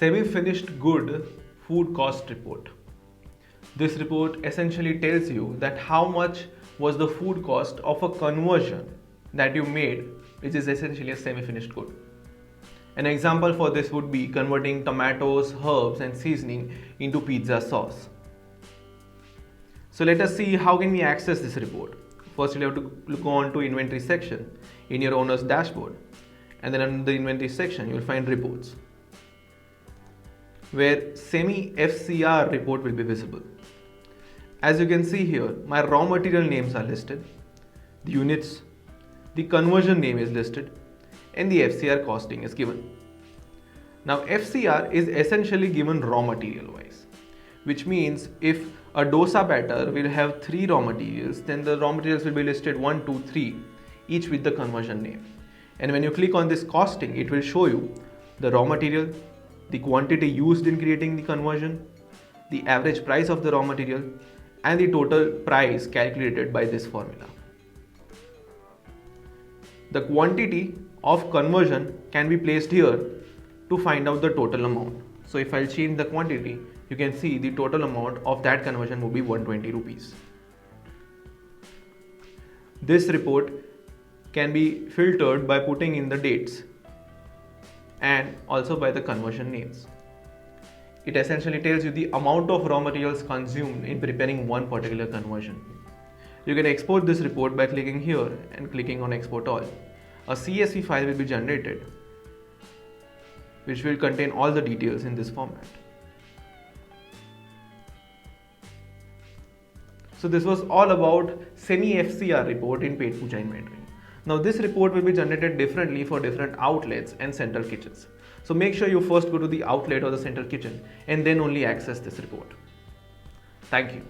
semi-finished good food cost report. This report essentially tells you that how much was the food cost of a conversion that you made, which is essentially a semi-finished good. An example for this would be converting tomatoes, herbs and seasoning into pizza sauce. So let us see how can we access this report. First, you'll have to go on to inventory section in your owner's dashboard, and then under the inventory section you'll find reports, where semi F.C.R. report will be visible. As you can see here, my raw material names are listed, the units, the conversion name is listed, and the F.C.R. costing is given. Now F.C.R. is essentially given raw material wise, which means if a dosa batter will have 3 raw materials, then the raw materials will be listed 1, 2, 3, each with the conversion name. And when you click on this costing, it will show you the raw material, the quantity used in creating the conversion, the average price of the raw material, and the total price calculated by this formula. The quantity of conversion can be placed here to find out the total amount. So if I'll change the quantity, you can see the total amount of that conversion will be 120 rupees. This report can be filtered by putting in the dates and also by the conversion names. It essentially tells you the amount of raw materials consumed in preparing one particular conversion. You can export this report by clicking here and clicking on export all. A CSV file will be generated which will contain all the details in this format. So this was all about semi F.C.R. report in Petpooja inventory. Now this report will be generated differently for different outlets and central kitchens. So make sure you first go to the outlet or the central kitchen and then only access this report. Thank you.